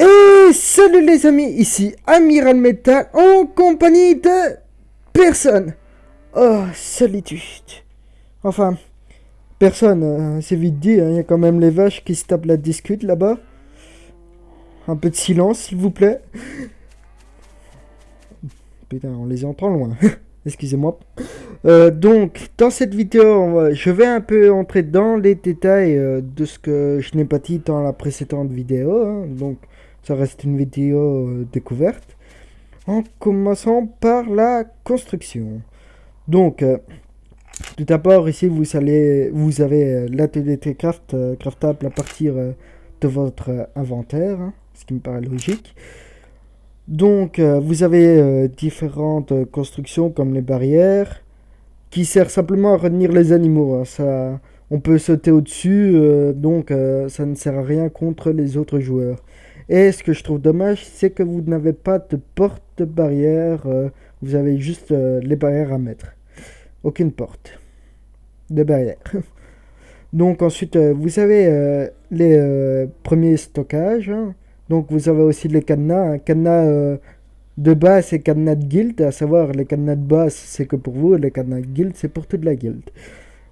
Et salut les amis, ici Amiral Metal en compagnie de personne. Oh, solitude. Enfin, personne, c'est vite dit, il y a quand même les vaches qui se tapent la discute là-bas. Un peu de silence s'il vous plaît. Putain, on les entend loin. Excusez-moi. Donc, dans cette vidéo, je vais un peu entrer dans les détails de ce que je n'ai pas dit dans la précédente vidéo. Donc, ça reste une vidéo découverte. En commençant par la construction. Donc, tout d'abord, ici, vous avez l'atelier T-Craft craftable à partir de votre inventaire, ce qui me paraît logique. Donc, vous avez différentes constructions comme les barrières, qui sert simplement à retenir les animaux. Ça, on peut sauter au-dessus, donc ça ne sert à rien contre les autres joueurs. Et ce que je trouve dommage, c'est que vous n'avez pas de porte barrière, vous avez juste les barrières à mettre. Aucune porte de barrière. Donc ensuite, vous avez les premiers stockages. Donc vous avez aussi les cadenas. Un cadenas de base et cadenas de guild. À savoir, les cadenas de base, c'est que pour vous. Et les cadenas de guild, c'est pour toute la guild.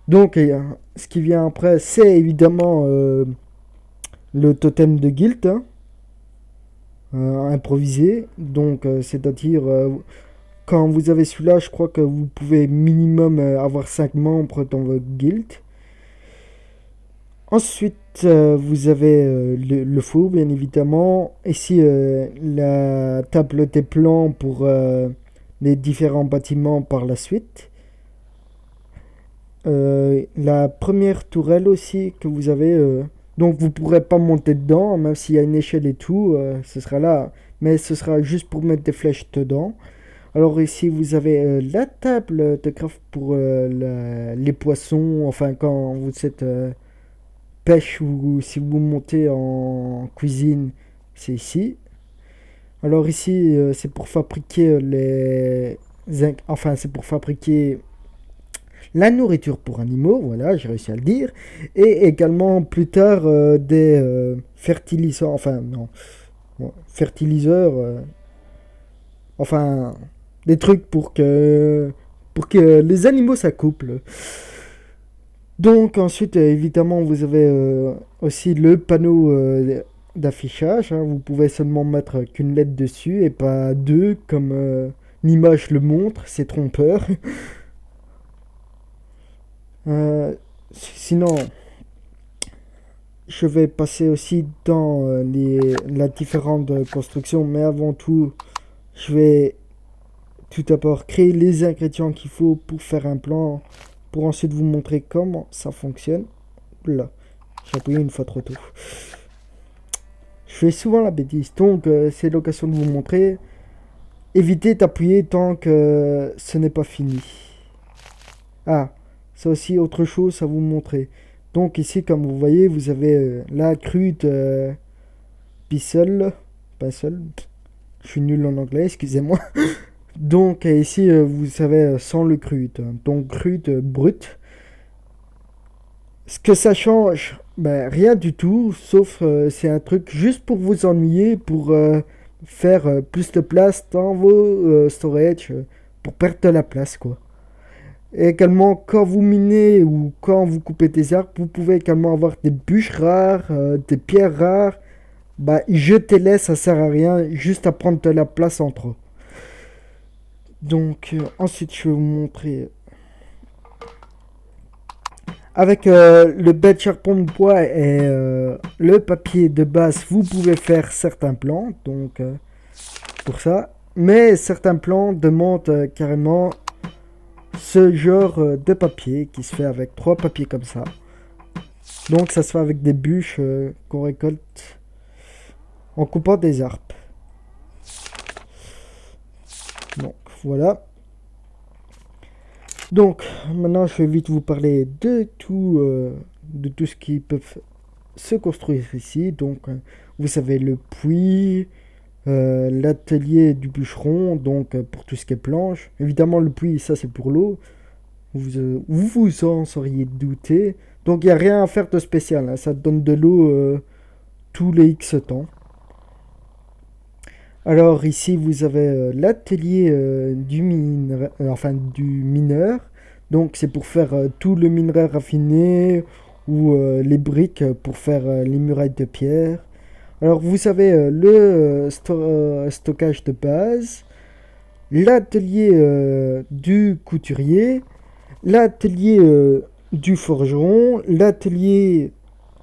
Donc, ce qui vient après, c'est évidemment le totem de guild. Improvisé. Donc, c'est-à-dire, quand vous avez celui-là, je crois que vous pouvez minimum avoir 5 membres dans votre guild. Ensuite, vous avez le four, bien évidemment. Ici, la table des plans pour les différents bâtiments par la suite. La première tourelle aussi que vous avez. Donc, vous ne pourrez pas monter dedans, même s'il y a une échelle et tout. Ce sera là. Mais ce sera juste pour mettre des flèches dedans. Alors ici, vous avez la table de craft pour les poissons. Enfin, quand vous êtes pêche ou si vous montez en cuisine, c'est ici. Alors ici, c'est pour fabriquer enfin, c'est pour fabriquer la nourriture pour animaux, voilà, j'ai réussi à le dire. Et également, plus tard, des fertilisants, enfin, non, bon, fertiliseurs, enfin, des trucs pour que les animaux s'accouplent. Donc ensuite, évidemment, vous avez aussi le panneau d'affichage. Vous pouvez seulement mettre qu'une lettre dessus et pas deux, comme l'image le montre. C'est trompeur. Sinon, je vais passer aussi dans la différente construction. Mais avant tout, je vais tout d'abord créer les ingrédients qu'il faut pour faire un plan. Pour ensuite vous montrer comment ça fonctionne. Là, j'ai appuyé une fois trop tôt. Je fais souvent la bêtise, donc c'est l'occasion de vous montrer. Évitez d'appuyer tant que ce n'est pas fini. Ah, c'est aussi autre chose à vous montrer. Donc ici, comme vous voyez, vous avez la crute Pissel. Pas seul. Je suis nul en anglais, excusez-moi. Donc ici, vous savez, sans le crute. Donc crute brute. Ce que ça change, ben, rien du tout, sauf c'est un truc juste pour vous ennuyer, pour faire plus de place dans vos storage, pour perdre de la place, quoi. Et également, quand vous minez ou quand vous coupez des arbres, vous pouvez également avoir des bûches rares, des pierres rares. Bah, jetez-les, ça sert à rien, juste à prendre de la place entre eux. Donc, ensuite, je vais vous montrer. Avec le bête charbon de bois et le papier de base, vous pouvez faire certains plans. Donc, pour ça. Mais certains plans demandent carrément ce genre de papier qui se fait avec 3 papiers comme ça. Donc, ça se fait avec des bûches qu'on récolte en coupant des arbres. Donc, voilà. Donc, maintenant, je vais vite vous parler de tout ce qui peut se construire ici. Donc, vous savez, le puits, l'atelier du bûcheron, donc pour tout ce qui est planche. Évidemment, le puits, ça, c'est pour l'eau. Vous en seriez douté. Donc, il n'y a rien à faire de spécial. Ça te donne de l'eau tous les X temps. Alors ici vous avez l'atelier du mineur. Donc c'est pour faire tout le minerai raffiné ou les briques pour faire les murailles de pierre. Alors vous avez le stockage de base, l'atelier du couturier, l'atelier du forgeron, l'atelier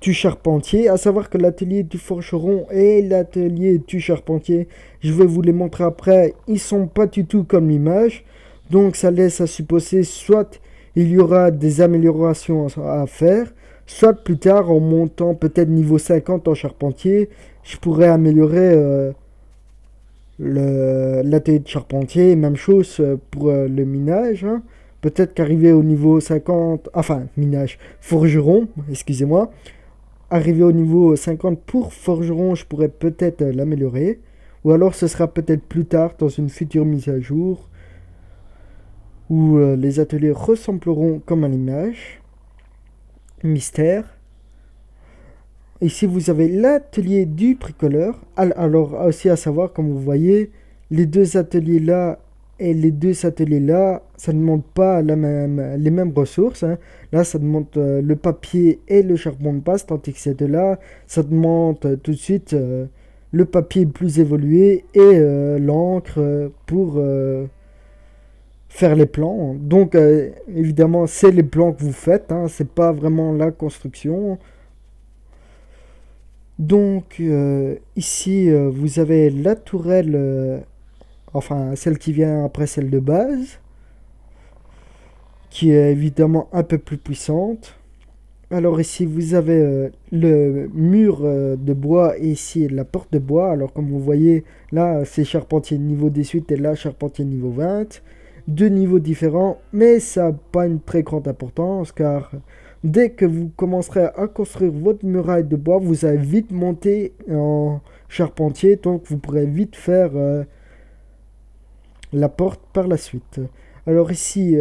du charpentier. À savoir que l'atelier du forgeron et l'atelier du charpentier, je vais vous les montrer après, ils sont pas du tout comme l'image. Donc ça laisse à supposer soit il y aura des améliorations à faire, soit plus tard en montant peut-être niveau 50 en charpentier, je pourrais améliorer l'atelier de charpentier. Même chose pour le minage, hein. Peut-être qu'arriver au niveau 50, enfin minage, forgeron, excusez-moi, arriver au niveau 50 pour forgeron, je pourrais peut-être l'améliorer. Ou alors ce sera peut-être plus tard dans une future mise à jour où les ateliers ressembleront comme à l'image. Mystère. Ici vous avez l'atelier du bricoleur. Alors aussi à savoir, comme vous voyez, les deux ateliers là et les deux ateliers là, ça ne demande pas les mêmes ressources, hein. Là ça demande le papier et le charbon de base, tandis que ces deux là, ça demande tout de suite le papier plus évolué et l'encre pour faire les plans. Donc évidemment c'est les plans que vous faites, hein, c'est pas vraiment la construction. Donc ici vous avez la tourelle, enfin celle qui vient après celle de base, qui est évidemment un peu plus puissante. Alors ici vous avez le mur de bois et ici la porte de bois. Alors comme vous voyez là c'est charpentier niveau 18 et là charpentier niveau 20. Deux niveaux différents, mais ça n'a pas une très grande importance car dès que vous commencerez à construire votre muraille de bois, vous allez vite monter en charpentier, donc vous pourrez vite faire la porte par la suite. Alors ici,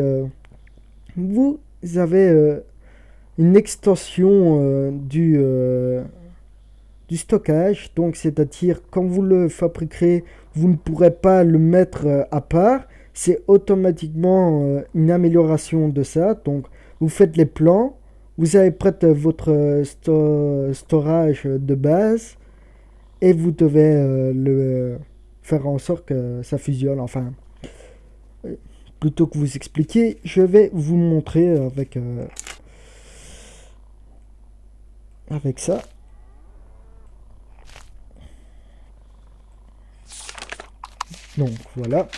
vous avez une extension du stockage, donc c'est-à-dire quand vous le fabriquerez, vous ne pourrez pas le mettre à part. C'est automatiquement une amélioration de ça. Donc vous faites les plans, vous avez prête votre storage de base et vous devez le faire en sorte que ça fusionne. Enfin, plutôt que vous expliquer, je vais vous montrer avec ça. Donc voilà.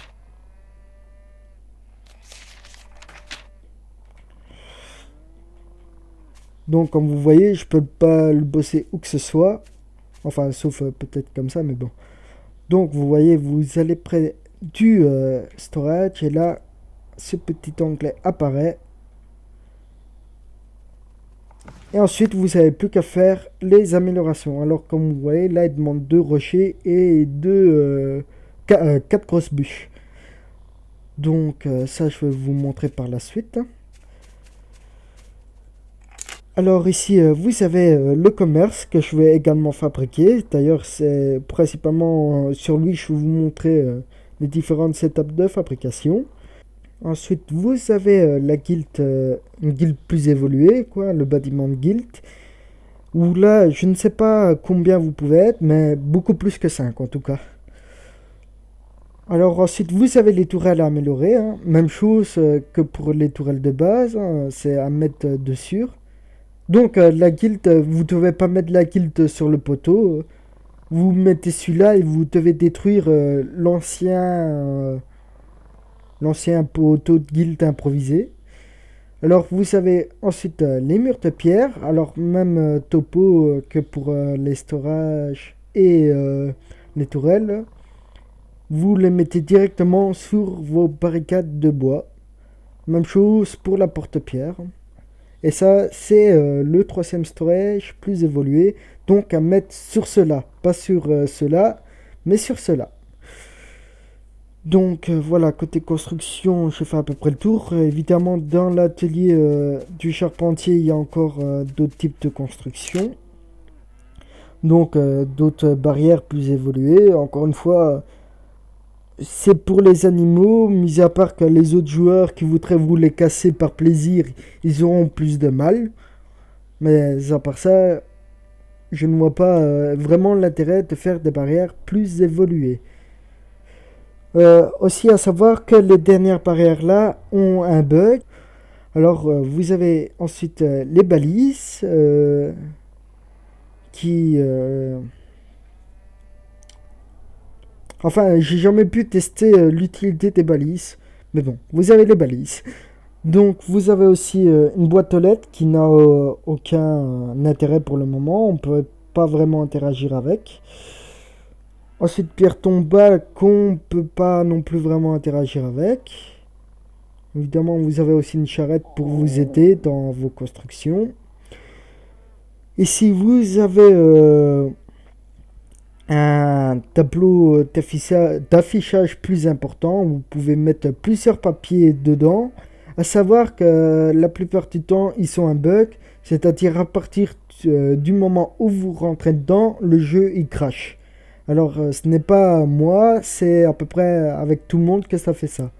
Donc comme vous voyez, je peux pas le bosser où que ce soit. Enfin, sauf peut-être comme ça, mais bon. Donc vous voyez, vous allez près du storage et là, ce petit onglet apparaît. Et ensuite, vous n'avez plus qu'à faire les améliorations. Alors comme vous voyez, là, il demande 2 rochers et 4 grosses bûches. Donc ça, je vais vous montrer par la suite. Alors ici, vous avez le commerce que je vais également fabriquer. D'ailleurs, c'est principalement sur lui que je vais vous montrer les différentes étapes de fabrication. Ensuite, vous avez la guilde, une guilde plus évoluée, quoi, le bâtiment de guilde. Où là, je ne sais pas combien vous pouvez être, mais beaucoup plus que 5 en tout cas. Alors ensuite, vous avez les tourelles à améliorer, hein. Même chose que pour les tourelles de base, hein, c'est à mettre dessus. Donc la guilde, vous devez pas mettre la guilde sur le poteau. Vous mettez celui-là et vous devez détruire l'ancien poteau de guilde improvisé. Alors vous avez ensuite les murs de pierre. Alors même topo que pour les storages et les tourelles. Vous les mettez directement sur vos barricades de bois. Même chose pour la porte-pierre. Et ça, c'est le troisième storage plus évolué. Donc à mettre sur cela. Pas sur cela, mais sur cela. Donc voilà, côté construction, je fais à peu près le tour. Évidemment, dans l'atelier du charpentier, il y a encore d'autres types de construction. Donc d'autres barrières plus évoluées. Encore une fois, c'est pour les animaux, mis à part que les autres joueurs qui voudraient vous les casser par plaisir, ils auront plus de mal. Mais à part ça, je ne vois pas vraiment l'intérêt de faire des barrières plus évoluées. Aussi à savoir que les dernières barrières là ont un bug. Alors vous avez ensuite les balises qui... Enfin, j'ai jamais pu tester l'utilité des balises. Mais bon, vous avez les balises. Donc vous avez aussi une boîte aux lettres qui n'a aucun intérêt pour le moment. On ne peut pas vraiment interagir avec. Ensuite, pierre tombale qu'on ne peut pas non plus vraiment interagir avec. Évidemment, vous avez aussi une charrette pour vous aider dans vos constructions. Ici, vous avez un tableau d'affichage plus important. Vous pouvez mettre plusieurs papiers dedans. À savoir que la plupart du temps, ils sont un bug. C'est-à-dire à partir du moment où vous rentrez dedans, le jeu il crache. Alors, ce n'est pas moi, c'est à peu près avec tout le monde que ça fait ça. De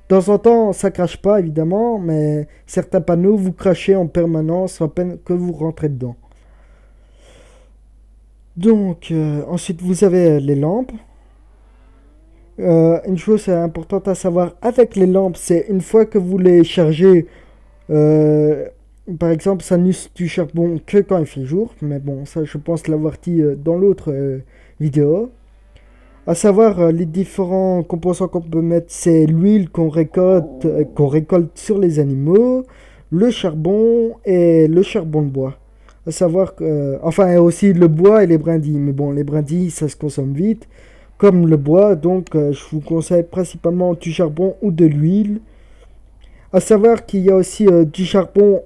temps en temps, ça crache pas évidemment, mais certains panneaux vous crachez en permanence à peine que vous rentrez dedans. Donc, ensuite vous avez les lampes. Une chose importante à savoir avec les lampes, c'est une fois que vous les chargez, euh, par exemple, ça n'use du charbon que quand il fait jour, mais bon, ça je pense l'avoir dit dans l'autre vidéo. À savoir les différents composants qu'on peut mettre, c'est l'huile qu'on récolte sur les animaux, le charbon et le charbon de bois. À savoir que, enfin, et aussi le bois et les brindilles. Mais bon, les brindilles, ça se consomme vite, comme le bois. Donc, je vous conseille principalement du charbon ou de l'huile. À savoir qu'il y a aussi du charbon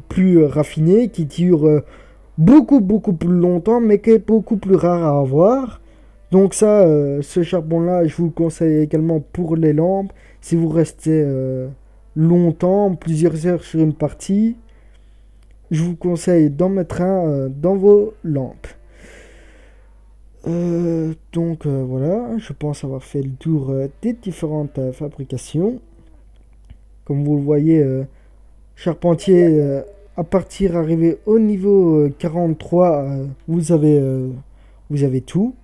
plus raffiné qui dure beaucoup plus longtemps, mais qui est beaucoup plus rare à avoir. Donc ça, ce charbon-là, je vous le conseille également pour les lampes. Si vous restez longtemps, plusieurs heures sur une partie, je vous conseille d'en mettre un dans vos lampes. Donc voilà, je pense avoir fait le tour des différentes fabrications. Comme vous le voyez, charpentier, à partir arrivé au niveau 43, vous avez tout.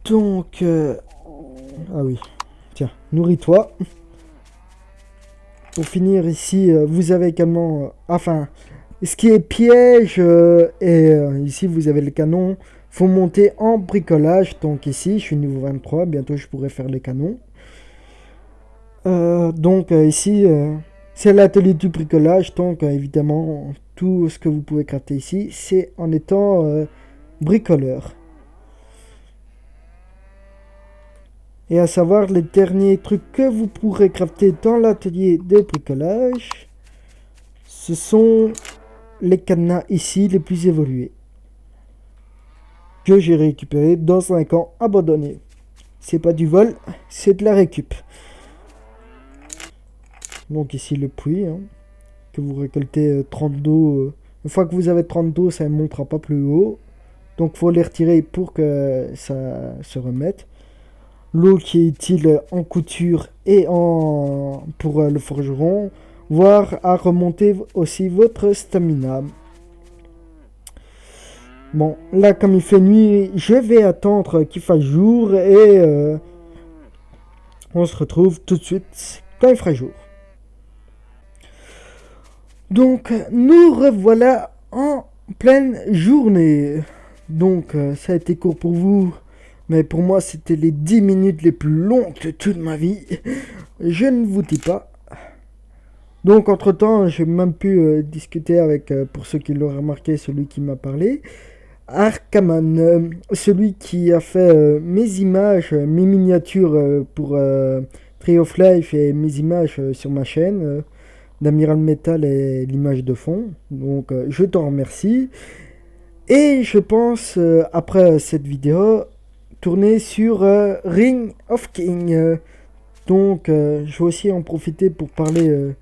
Donc, ah oui, tiens, nourris-toi. Pour finir ici, vous avez également, enfin, ce qui est piège, et ici vous avez le canon. Faut monter en bricolage. Donc ici, je suis niveau 23, bientôt je pourrai faire les canons. Donc ici, c'est l'atelier du bricolage. Donc évidemment, tout ce que vous pouvez crafter ici, c'est en étant bricoleur. Et à savoir les derniers trucs que vous pourrez crafter dans l'atelier de bricolage, ce sont les cadenas ici les plus évolués que j'ai récupéré dans un camp abandonné. C'est pas du vol, c'est de la récup. Donc ici le puits, hein, que vous récoltez 30 d'eau. Une fois que vous avez 30 d'eau, ça ne montera pas plus haut. Donc faut les retirer pour que ça se remette. L'eau qui est utile en couture et pour le forgeron, voire à remonter aussi votre stamina. Bon, là comme il fait nuit, je vais attendre qu'il fasse jour et on se retrouve tout de suite quand il fera jour. Donc nous revoilà en pleine journée. Donc ça a été court pour vous, mais pour moi c'était les 10 minutes les plus longues de toute ma vie. Je ne vous dis pas. Donc entre temps j'ai même pu discuter avec, pour ceux qui l'ont remarqué, celui qui m'a parlé, Arkaman, celui qui a fait mes images, mes miniatures pour Tree of Life et mes images sur ma chaîne d'Amiral Metal et l'image de fond. Donc je t'en remercie. Et je pense, après cette vidéo, tourner sur Ring of King. Donc je vais aussi en profiter pour parler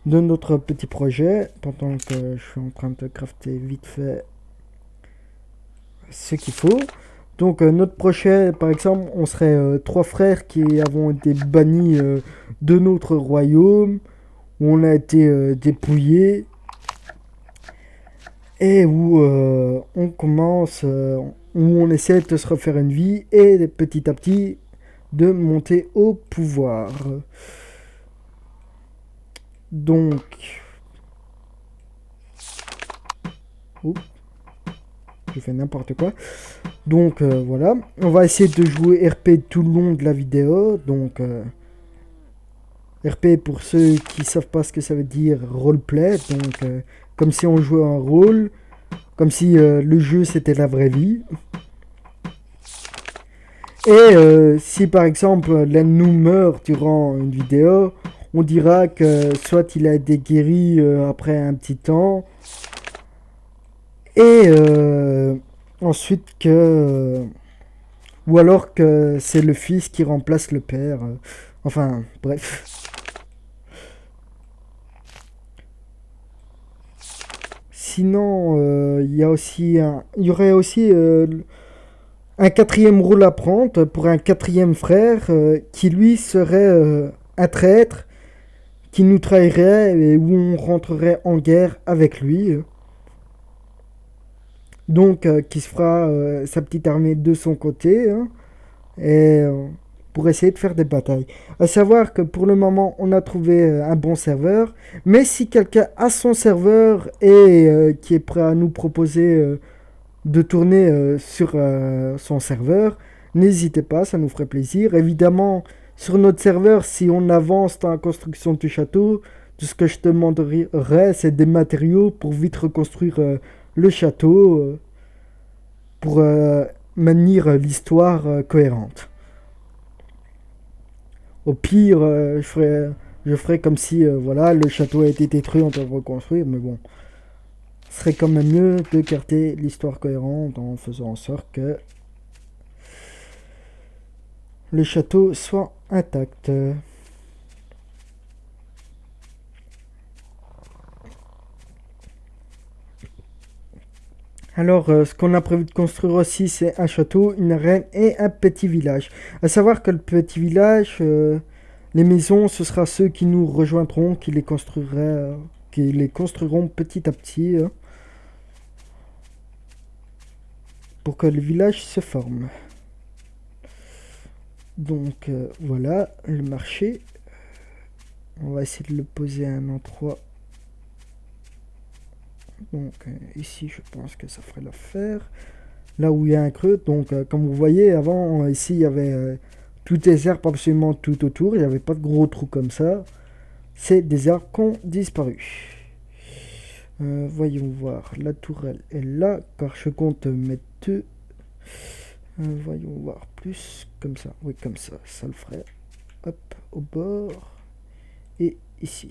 de notre petit projet, pendant que je suis en train de crafter vite fait ce qu'il faut. Donc notre prochain, par exemple, on serait trois frères qui avons été bannis de notre royaume, où on a été dépouillés, et où on commence, où on essaie de se refaire une vie, et petit à petit de monter au pouvoir. Donc... Oups, je fais n'importe quoi. Donc voilà, on va essayer de jouer RP tout le long de la vidéo. Donc RP pour ceux qui savent pas ce que ça veut dire, roleplay. Donc comme si on jouait un rôle, comme si le jeu c'était la vraie vie. Et si par exemple l'un de nous meurt durant une vidéo, on dira que soit il a été guéri après un petit temps, et ensuite que... ou alors que c'est le fils qui remplace le père. Enfin, bref. Sinon, il y y aurait aussi un quatrième rôle à prendre pour un quatrième frère qui lui serait un traître, qui nous trahirait et où on rentrerait en guerre avec lui. Donc, qui se fera sa petite armée de son côté, hein, et pour essayer de faire des batailles. À savoir que pour le moment, on a trouvé un bon serveur, mais si quelqu'un a son serveur et qui est prêt à nous proposer de tourner sur son serveur, n'hésitez pas, ça nous ferait plaisir. Évidemment, sur notre serveur, si on avance dans la construction du château, tout ce que je te demanderais, c'est des matériaux pour vite reconstruire le château, pour maintenir l'histoire cohérente. Au pire, je ferais comme si voilà, le château a été détruit, on doit le reconstruire, mais bon. Ce serait quand même mieux de garder l'histoire cohérente en faisant en sorte que le château soit intact. Alors, ce qu'on a prévu de construire aussi, c'est un château, une arène et un petit village. À savoir que le petit village, les maisons, ce sera ceux qui nous rejoindront, qui les construiront petit à petit, pour que le village se forme. Donc voilà, le marché. On va essayer de le poser à un endroit. Donc ici, je pense que ça ferait l'affaire. Là où il y a un creux. Donc comme vous voyez, avant, ici, il y avait toutes les herbes absolument tout autour. Il n'y avait pas de gros trous comme ça. C'est des arbres qui ont disparu. Voyons voir. La tourelle est là, car je compte mettre deux. Voyons voir plus. Comme ça. Oui, comme ça. Ça le ferait. Hop, au bord. Et ici.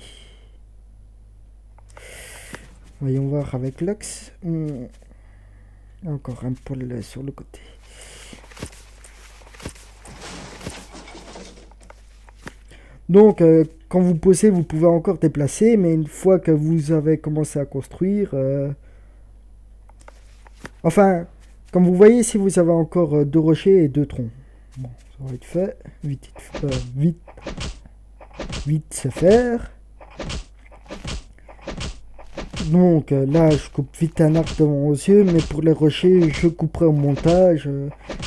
Voyons voir avec l'axe. Encore un poil sur le côté. Donc, quand vous posez, vous pouvez encore déplacer, mais une fois que vous avez commencé à construire... Enfin, comme vous voyez, ici, vous avez encore deux rochers et deux troncs. Bon, ça va être fait. Vite se faire. Donc là, je coupe vite un arc devant aux yeux, mais pour les rochers, je couperai au montage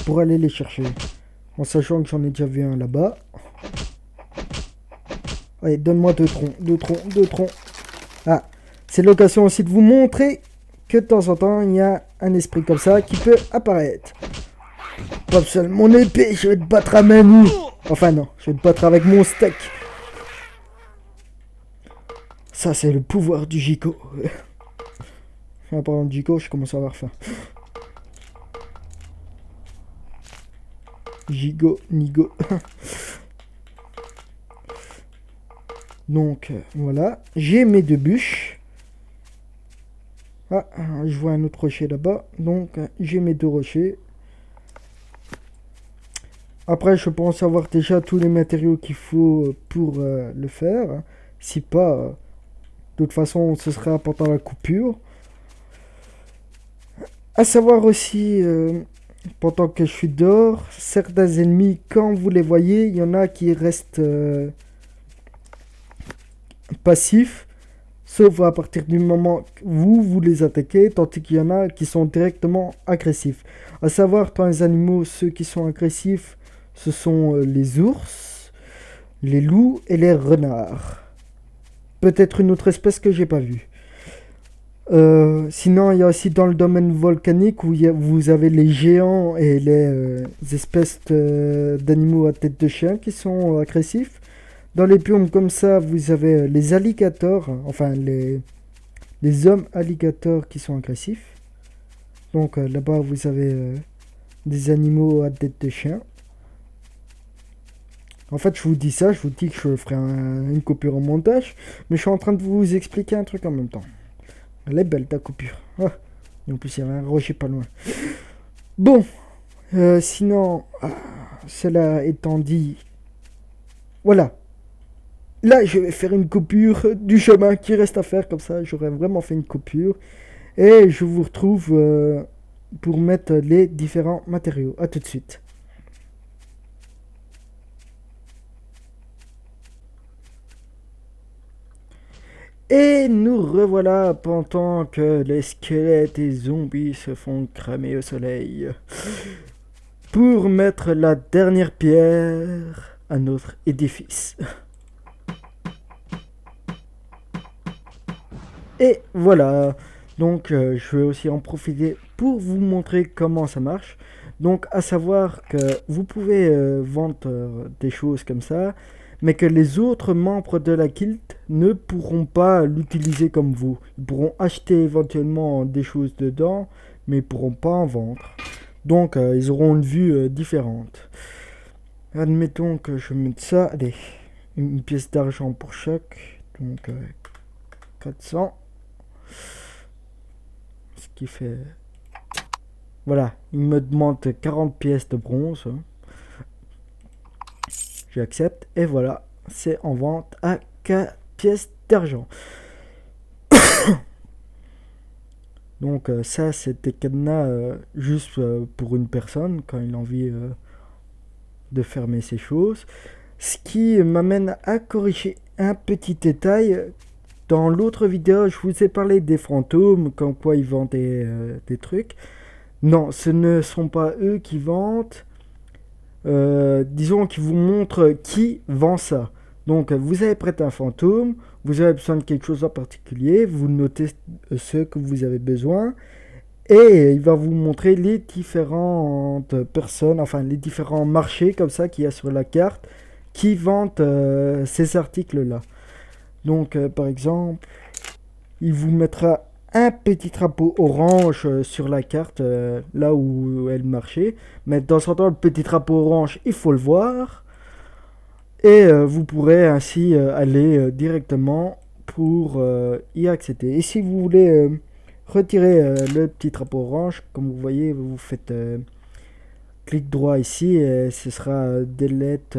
pour aller les chercher. En sachant que j'en ai déjà vu un là-bas. Allez, donne-moi deux troncs. Ah, c'est l'occasion aussi de vous montrer que de temps en temps, il y a un esprit comme ça qui peut apparaître. Pas seul mon épée, je vais te battre à main nue. Enfin non, je vais te battre avec mon steak. Ça, c'est le pouvoir du gigot. En parlant de gigot, je commence à avoir faim. Gigot, nigo. Donc, voilà. J'ai mes deux bûches. Ah, je vois un autre rocher là-bas. Donc, j'ai mes deux rochers. Après, je pense avoir déjà tous les matériaux qu'il faut pour le faire. Si pas, de toute façon, ce sera pendant la coupure. À savoir aussi, pendant que je suis dehors, certains ennemis, quand vous les voyez, il y en a qui restent passifs, sauf à partir du moment que vous les attaquez, tandis qu'il y en a qui sont directement agressifs. À savoir, dans les animaux, ceux qui sont agressifs, ce sont les ours, les loups et les renards. Peut-être une autre espèce que j'ai pas vue. Sinon, il y a aussi dans le domaine volcanique où vous avez les géants et les espèces d'animaux à tête de chien qui sont agressifs. Dans les biomes comme ça, vous avez les alligators, enfin les hommes alligators qui sont agressifs. Donc là-bas, vous avez des animaux à tête de chien. En fait, je vous dis ça, je vous dis que je ferai une coupure au montage, mais je suis en train de vous expliquer un truc en même temps. Elle est belle ta coupure. Ah. Et en plus, il y avait un rocher pas loin. Bon, sinon, cela étant dit, voilà. Là, je vais faire une coupure du chemin qui reste à faire, comme ça, j'aurais vraiment fait une coupure. Et je vous retrouve pour mettre les différents matériaux. A tout de suite. Et nous revoilà pendant que les squelettes et zombies se font cramer au soleil. Pour mettre la dernière pierre à notre édifice. Et voilà. Donc je vais aussi en profiter pour vous montrer comment ça marche. Donc à savoir que vous pouvez vendre des choses comme ça, mais que les autres membres de la guilde ne pourront pas l'utiliser comme vous. Ils pourront acheter éventuellement des choses dedans, mais ils pourront pas en vendre. Donc ils auront une vue différente. Admettons que je mette ça, allez, une pièce d'argent pour chaque, donc 400. Ce qui fait... Voilà, il me demande 40 pièces de bronze. J'accepte et voilà, c'est en vente à 4 pièces d'argent. Donc ça, c'est des cadenas juste pour une personne quand il a envie de fermer ses choses. Ce qui m'amène à corriger un petit détail. Dans l'autre vidéo, je vous ai parlé des fantômes, comme quoi ils vendaient des trucs. Non, ce ne sont pas eux qui vendent. Disons qu'ils vous montrent qui vend ça. Donc, vous avez prêté un fantôme, vous avez besoin de quelque chose en particulier, vous notez ce que vous avez besoin, et il va vous montrer les différentes personnes, enfin les différents marchés comme ça qu'il y a sur la carte, qui vendent ces articles-là. Donc, par exemple, il vous mettra un petit drapeau orange sur la carte, là où elle marchait. Mais dans ce temps, le petit drapeau orange, il faut le voir. Et vous pourrez ainsi aller directement pour y accéder. Et si vous voulez retirer le petit drapeau orange, comme vous voyez, vous faites clic droit ici et ce sera delete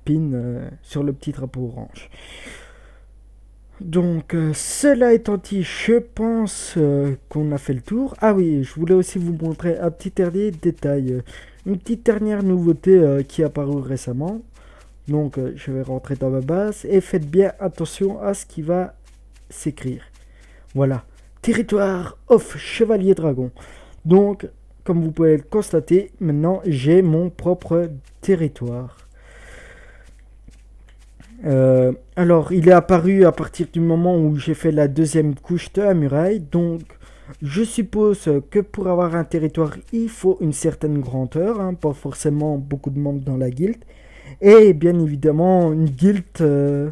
pin sur le petit drapeau orange. Donc, cela étant dit, je pense qu'on a fait le tour. Ah oui, je voulais aussi vous montrer un petit dernier détail. Une petite dernière nouveauté qui est apparue récemment. Donc, je vais rentrer dans ma base et faites bien attention à ce qui va s'écrire. Voilà, territoire of Chevalier Dragon. Donc, comme vous pouvez le constater, maintenant j'ai mon propre territoire. Alors, il est apparu à partir du moment où j'ai fait la deuxième couche de la muraille. Donc, je suppose que pour avoir un territoire, il faut une certaine grandeur, hein, pas forcément beaucoup de membres dans la guilde. Et bien évidemment, une guilde...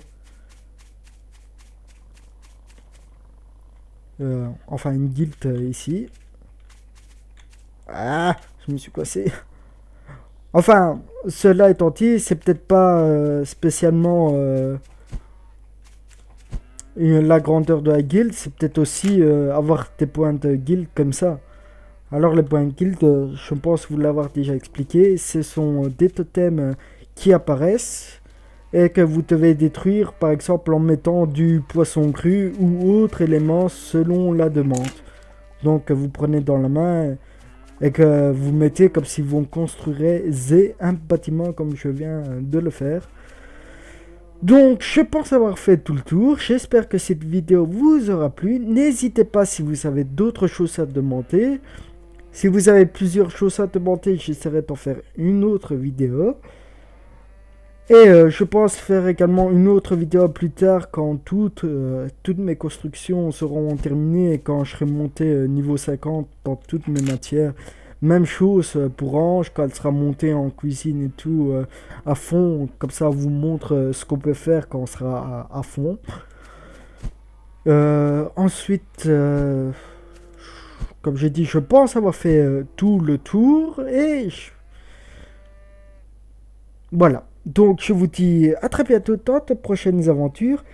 enfin, une guilde ici. Ah, je me suis coincé. Enfin, cela étant dit, c'est peut-être pas spécialement la grandeur de la guilde, c'est peut-être aussi avoir des points de guilde comme ça. Alors les points de guilde, je pense vous l'avoir déjà expliqué, ce sont des totems qui apparaissent et que vous devez détruire par exemple en mettant du poisson cru ou autre élément selon la demande. Donc vous prenez dans la main et que vous mettez comme si vous construirez un bâtiment comme je viens de le faire. Donc, je pense avoir fait tout le tour. J'espère que cette vidéo vous aura plu. N'hésitez pas si vous avez d'autres choses à demander. Si vous avez plusieurs choses à demander, j'essaierai d'en faire une autre vidéo. Et je pense faire également une autre vidéo plus tard quand toutes mes constructions seront terminées et quand je serai monté niveau 50 dans toutes mes matières. Même chose pour Ange, quand elle sera montée en cuisine et tout à fond. Comme ça, on vous montre ce qu'on peut faire quand on sera à fond. Ensuite, comme j'ai dit, je pense avoir fait tout le tour. Voilà. Donc je vous dis à très bientôt dans de prochaines aventures.